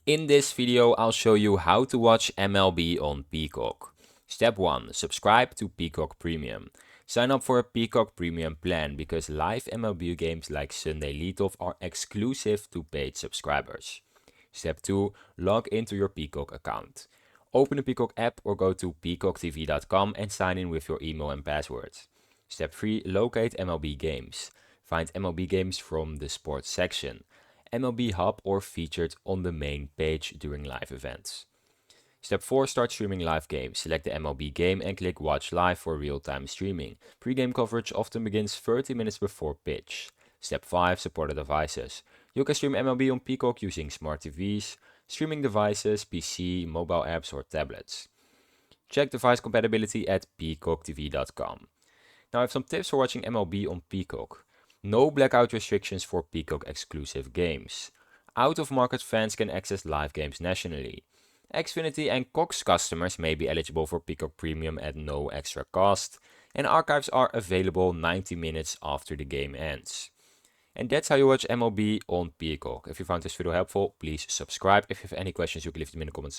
In this video, I'll show you how to watch MLB on Peacock. Step 1. Subscribe to Peacock Premium. Sign up for a Peacock Premium plan because live MLB games like Sunday Leadoff are exclusive to paid subscribers. Step 2. Log into your Peacock account. Open the Peacock app or go to peacocktv.com and sign in with your email and password. Step 3. Locate MLB games. Find MLB games from the sports section. MLB Hub or featured on the main page during live events. Step 4. Start streaming live games. Select the MLB game and click Watch Live for real-time streaming. Pre-game coverage often begins 30 minutes before pitch. Step 5. Support the devices. You can stream MLB on Peacock using smart TVs, streaming devices, PC, mobile apps or tablets. Check device compatibility at peacocktv.com. Now I have some tips for watching MLB on Peacock. No blackout restrictions for Peacock exclusive games. Out-of-market fans can access live games nationally. Xfinity and Cox customers may be eligible for Peacock Premium at no extra cost. And archives are available 90 minutes after the game ends. And that's how you watch MLB on Peacock. If you found this video helpful, please subscribe. If you have any questions, you can leave them in the comments.